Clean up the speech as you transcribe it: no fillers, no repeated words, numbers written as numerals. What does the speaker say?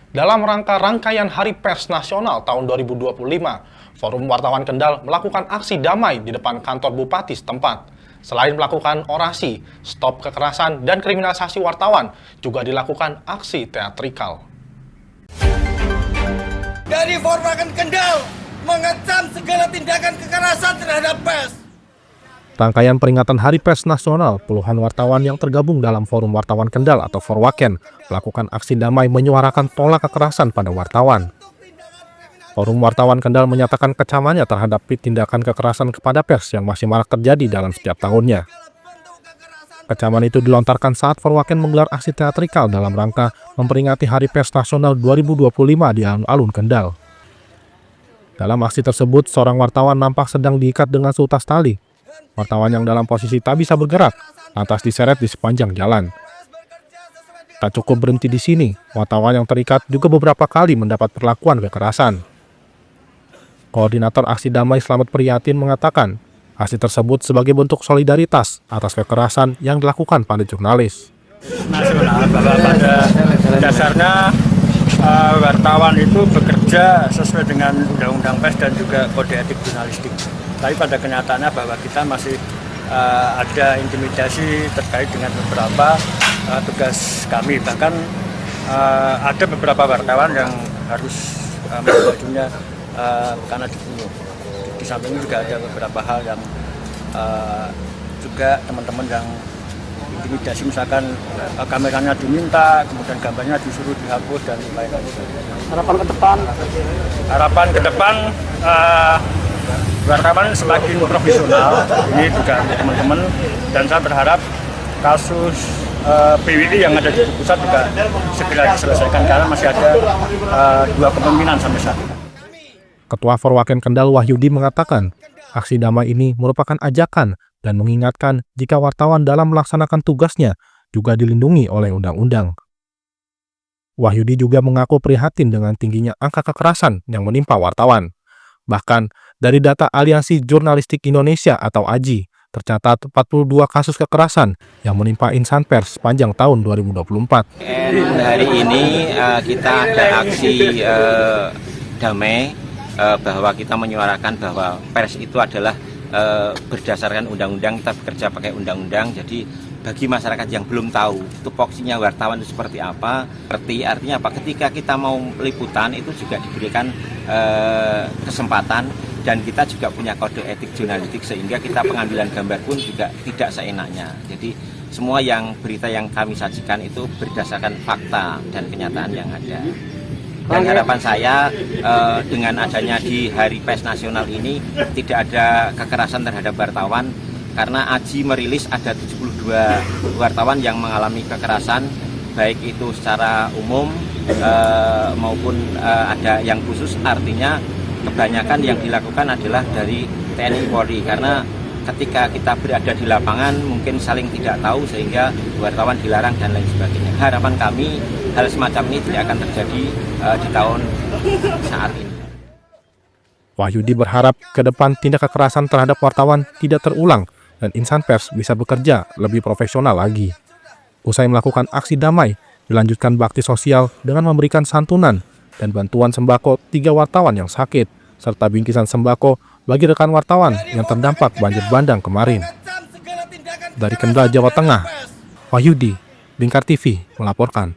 Dalam rangkaian Hari Pers Nasional tahun 2025, Forum Wartawan Kendal melakukan aksi damai di depan kantor Bupati setempat. Selain melakukan orasi, stop kekerasan dan kriminalisasi wartawan, juga dilakukan aksi teatrikal. Dari Forum Kendal mengecam segala tindakan kekerasan terhadap pers. Rangkaian peringatan Hari Pers Nasional, puluhan wartawan yang tergabung dalam Forum Wartawan Kendal atau Forwaken melakukan aksi damai menyuarakan tolak kekerasan pada wartawan. Forum Wartawan Kendal menyatakan kecamannya terhadap tindakan kekerasan kepada pers yang masih marak terjadi dalam setiap tahunnya. Kecaman itu dilontarkan saat Forwaken menggelar aksi teatrikal dalam rangka memperingati Hari Pers Nasional 2025 di alun-alun Kendal. Dalam aksi tersebut, seorang wartawan nampak sedang diikat dengan seutas tali. Wartawan yang dalam posisi tak bisa bergerak, lantas diseret di sepanjang jalan. Tak cukup berhenti di sini, wartawan yang terikat juga beberapa kali mendapat perlakuan kekerasan. Koordinator Aksi Damai Slamet Prihatin mengatakan, aksi tersebut sebagai bentuk solidaritas atas kekerasan yang dilakukan pada jurnalis. Nasional bahwa pada dasarnya wartawan itu bekerja sesuai dengan Undang-Undang Pers dan juga Kode Etik Jurnalistik. Tapi pada kenyataannya bahwa kita masih ada intimidasi terkait dengan beberapa tugas kami. Bahkan ada beberapa wartawan yang harus bajunya karena dibunuh. Di samping itu juga ada beberapa hal yang juga teman-teman yang intimidasi, misalkan kameranya diminta, kemudian gambarnya disuruh dihapus dan lain-lain. Harapan ke depan wartawan semakin profesional, ini juga teman-teman, dan saya berharap kasus PWI yang ada di pusat juga segera diselesaikan karena masih ada 2 kepemimpinan sampai saat ini. Ketua Forwaken Kendal Wahyudi mengatakan, aksi damai ini merupakan ajakan dan mengingatkan jika wartawan dalam melaksanakan tugasnya juga dilindungi oleh undang-undang. Wahyudi juga mengaku prihatin dengan tingginya angka kekerasan yang menimpa wartawan. Bahkan, dari data Aliansi Jurnalistik Indonesia atau AJI, tercatat 42 kasus kekerasan yang menimpa insan pers sepanjang tahun 2024. Hari ini kita ada aksi damai bahwa kita menyuarakan bahwa pers itu adalah berdasarkan undang-undang, kita bekerja pakai undang-undang. Jadi bagi masyarakat yang belum tahu tupoksinya wartawan itu seperti apa, artinya apa, ketika kita mau liputan itu juga diberikan kesempatan, dan kita juga punya kode etik jurnalistik sehingga kita pengambilan gambar pun juga tidak seenaknya. Jadi semua berita yang kami sajikan itu berdasarkan fakta dan kenyataan yang ada. Dan harapan saya dengan adanya di Hari Pers Nasional ini tidak ada kekerasan terhadap wartawan, karena AJI merilis ada 72 wartawan yang mengalami kekerasan, baik itu secara umum maupun ada yang khusus, artinya kebanyakan yang dilakukan adalah dari TNI Polri, karena ketika kita berada di lapangan mungkin saling tidak tahu sehingga wartawan dilarang dan lain sebagainya. Harapan kami hal semacam ini tidak akan terjadi di tahun saat ini. Wahyudi berharap ke depan tindak kekerasan terhadap wartawan tidak terulang dan insan pers bisa bekerja lebih profesional lagi. Usai melakukan aksi damai, dilanjutkan bakti sosial dengan memberikan santunan dan bantuan sembako 3 wartawan yang sakit, serta bingkisan sembako bagi rekan wartawan yang terdampak banjir bandang kemarin. Dari Kendal, Jawa Tengah, Wahyudi, Lingkar TV melaporkan.